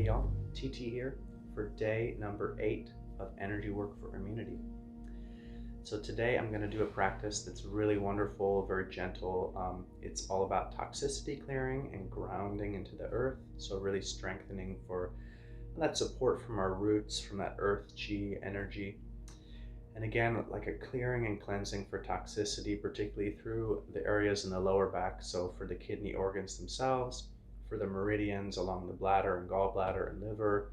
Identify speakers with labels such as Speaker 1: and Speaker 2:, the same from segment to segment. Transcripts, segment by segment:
Speaker 1: Hey y'all, TT here for day number 8 of Energy Work for Immunity. So today I'm going to do a practice that's really wonderful, very gentle. It's all about toxicity clearing and grounding into the earth. So really strengthening for that support from our roots, from that earth chi energy. And again, like a clearing and cleansing for toxicity, particularly through the areas in the lower back. So for the kidney organs themselves, for the meridians along the bladder and gallbladder and liver,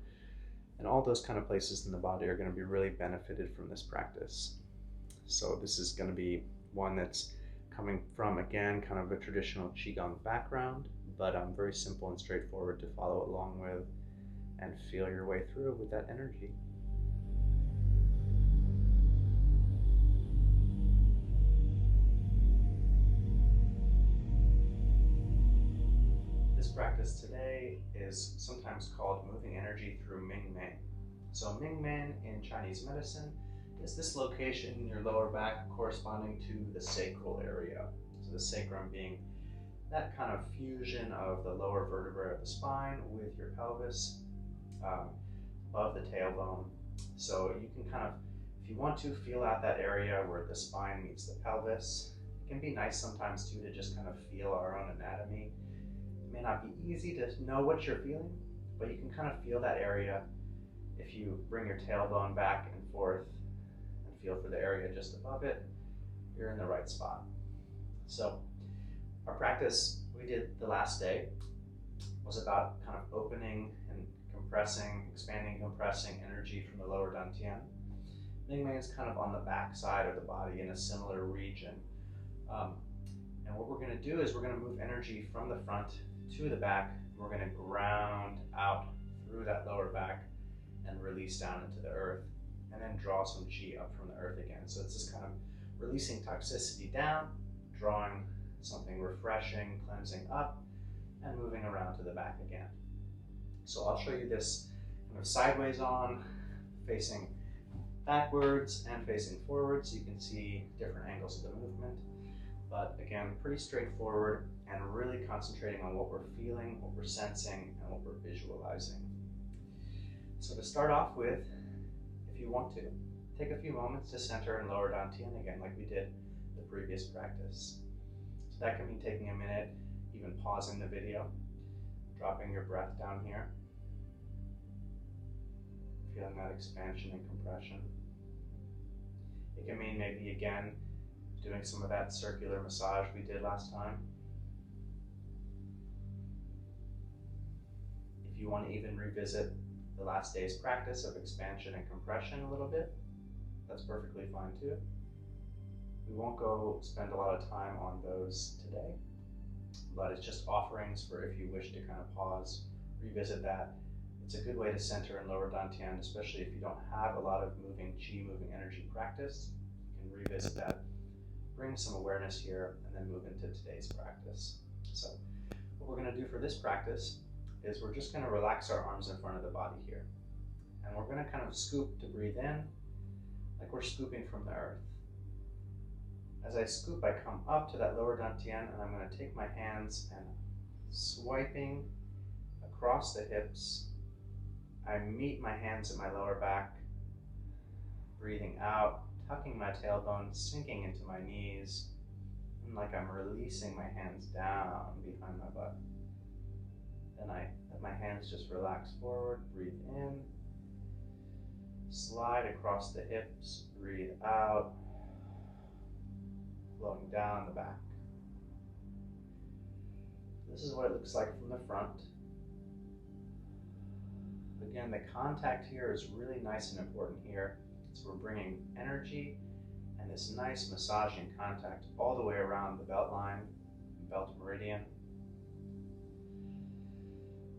Speaker 1: and all those kind of places in the body are going to be really benefited from this practice. So this is going to be one that's coming from, again, kind of a traditional Qigong background, but very simple and straightforward to follow along with and feel your way through with that energy. This practice today is sometimes called moving energy through Ming. So Ming in Chinese medicine is this location in your lower back corresponding to the sacral area. So the sacrum being that kind of fusion of the lower vertebrae of the spine with your pelvis above the tailbone. So you can kind of, if you want to, feel out that area where the spine meets the pelvis. It can be nice sometimes too to just kind of feel our own anatomy. It may not be easy to know what you're feeling, but you can kind of feel that area if you bring your tailbone back and forth and feel for the area just above it. You're in the right spot. So our practice we did the last day was about kind of opening and compressing, expanding, compressing energy from the lower dantian. Ming is kind of on the back side of the body in a similar region. And what we're going to do is we're going to move energy from the front to the back. We're going to ground out through that lower back and release down into the earth, and then draw some chi up from the earth again. So it's just kind of releasing toxicity down, drawing something refreshing, cleansing up, and moving around to the back again. So I'll show you this kind of sideways on, facing backwards and facing forward, so you can see different angles of the movement. But again, pretty straightforward and really concentrating on what we're feeling, what we're sensing, and what we're visualizing. So to start off with, if you want to, take a few moments to center and lower dantian again, like we did the previous practice. So that can mean taking a minute, even pausing the video, dropping your breath down here, feeling that expansion and compression. It can mean maybe again, doing some of that circular massage we did last time. If you want to even revisit the last day's practice of expansion and compression a little bit, that's perfectly fine too. We won't go spend a lot of time on those today, but it's just offerings for if you wish to kind of pause, revisit that. It's a good way to center and lower dantian, especially if you don't have a lot of moving chi, moving energy practice. You can revisit that, bring some awareness here, and then move into today's practice. So what we're going to do for this practice is we're just going to relax our arms in front of the body here. And we're going to kind of scoop to breathe in, like we're scooping from the earth. As I scoop, I come up to that lower dantian, and I'm going to take my hands and swiping across the hips. I meet my hands at my lower back, breathing out, tucking my tailbone, sinking into my knees, and like I'm releasing my hands down behind my butt. Then I let my hands just relax forward, breathe in, slide across the hips, breathe out, flowing down the back. This is what it looks like from the front. Again, the contact here is really nice and important here. So we're bringing energy and this nice massaging contact all the way around the belt line, belt meridian.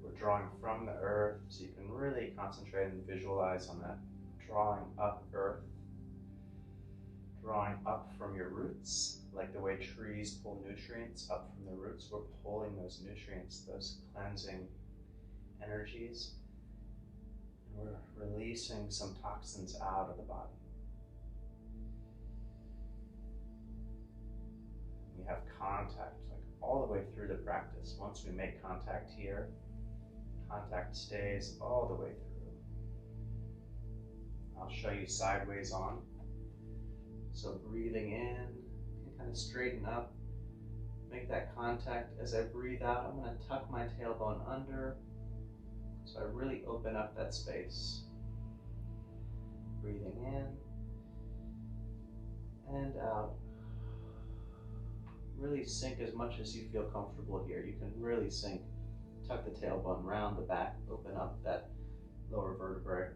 Speaker 1: We're drawing from the earth, so you can really concentrate and visualize on that drawing up earth, drawing up from your roots, like the way trees pull nutrients up from the roots. We're pulling those nutrients, those cleansing energies. We're releasing some toxins out of the body. We have contact like all the way through the practice. Once we make contact here, Contact stays all the way through. I'll show you sideways on. So breathing in, you can kind of straighten up, make that contact. As I breathe out, I'm going to tuck my tailbone under, so I really open up that space. Breathing in and out. Really sink as much as you feel comfortable here. You can really sink. Tuck the tailbone round the back, open up that lower vertebrae.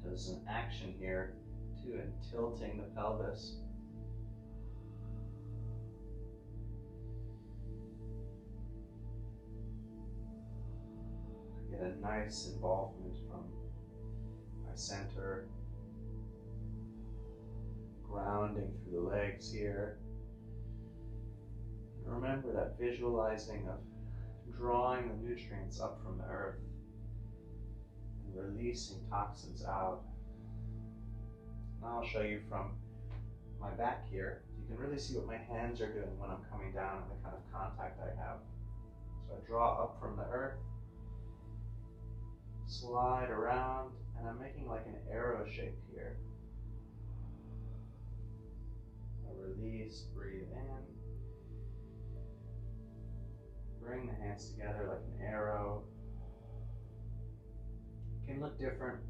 Speaker 1: There's an action here too in tilting the pelvis. Get a nice involvement from my center, grounding through the legs here. And remember that visualizing of drawing the nutrients up from the earth and releasing toxins out. Now I'll show you from my back here. You can really see what my hands are doing when I'm coming down and the kind of contact I have. So I draw up from the earth, slide around, and I'm making like an arrow shape here. I release, breathe in. Bring the hands together like an arrow. It can look different.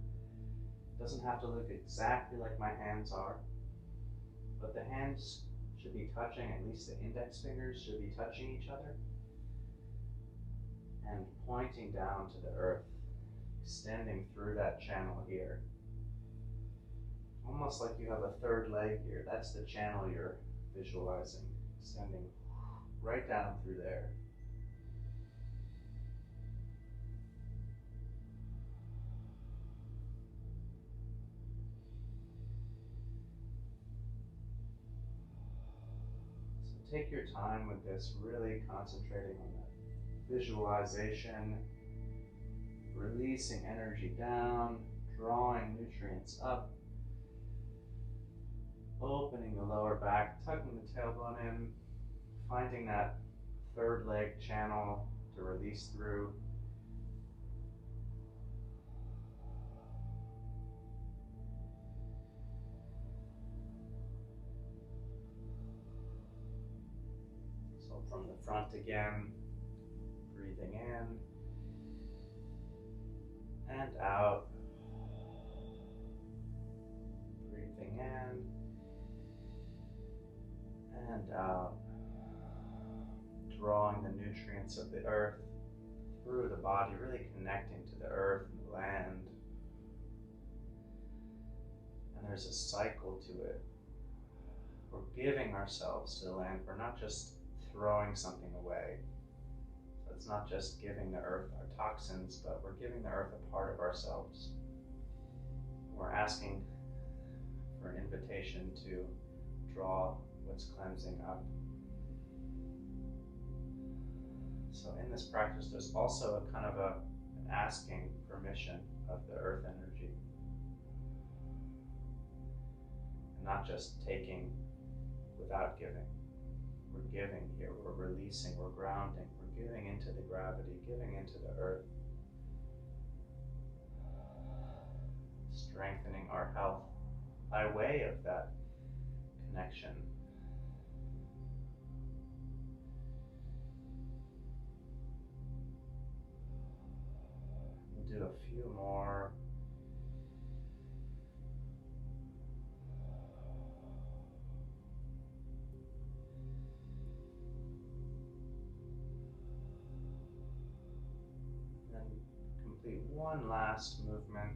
Speaker 1: It doesn't have to look exactly like my hands are, but the hands should be touching, at least the index fingers should be touching each other and pointing down to the earth, extending through that channel here. Almost like you have a third leg here. That's the channel you're visualizing, extending right down through there. So take your time with this, really concentrating on that visualization, releasing energy down, drawing nutrients up, opening the lower back, tucking the tailbone in, finding that third leg channel to release through. So from the front again, breathing in and out, breathing in and out, drawing the nutrients of the earth through the body, really connecting to the earth and the land. And there's a cycle to it. We're giving ourselves to the land. We're not just throwing something away. So it's not just giving the earth our toxins, but we're giving the earth a part of ourselves. We're asking for an invitation to draw what's cleansing up. So in this practice, there's also a kind of an asking permission of the earth energy. And not just taking without giving. We're giving here, we're releasing, we're grounding, we're giving into the gravity, giving into the earth. Strengthening our health by way of that connection. We'll do a few more. Then complete one last movement.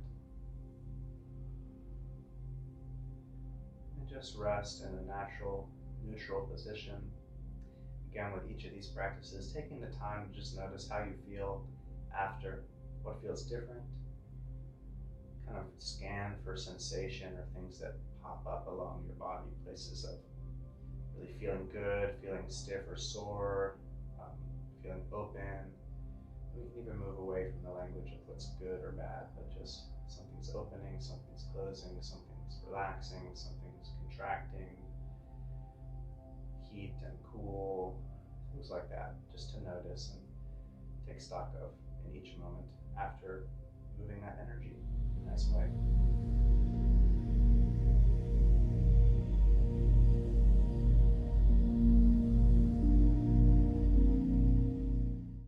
Speaker 1: And just rest in a natural, neutral position. Again, with each of these practices, taking the time to just notice how you feel after, what feels different. Kind of scan for sensation or things that pop up along your body, places of really feeling good, feeling stiff or sore, feeling open. We can even move away from the language of what's good or bad, but just something's opening, something's closing, something's relaxing, something's contracting, heat and cool, things like that, just to notice and take stock of in each moment after moving that energy in a nice way.